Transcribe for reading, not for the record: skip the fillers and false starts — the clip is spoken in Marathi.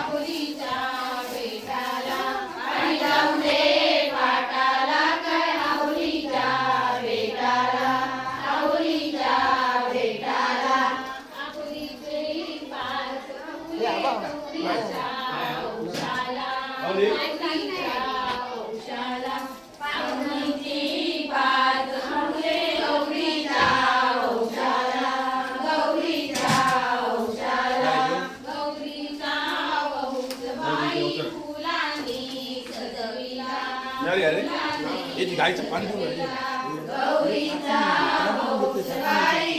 आपुलीच्या बेटाला पाणी जाऊ दे पाटाला काय आपुलीच्या बेटाला आपुलीच्या बेटाला आपुलीचे पाच गौरीच्या उशाला उशाला पाहुणीची पाच मुले गौरीच्या उशाला गौरीच्या उशाला गौरीचा वहूच बाई फुलांनी सजविला याची गायचं पाणी देऊ गौरीचा वहूच बाई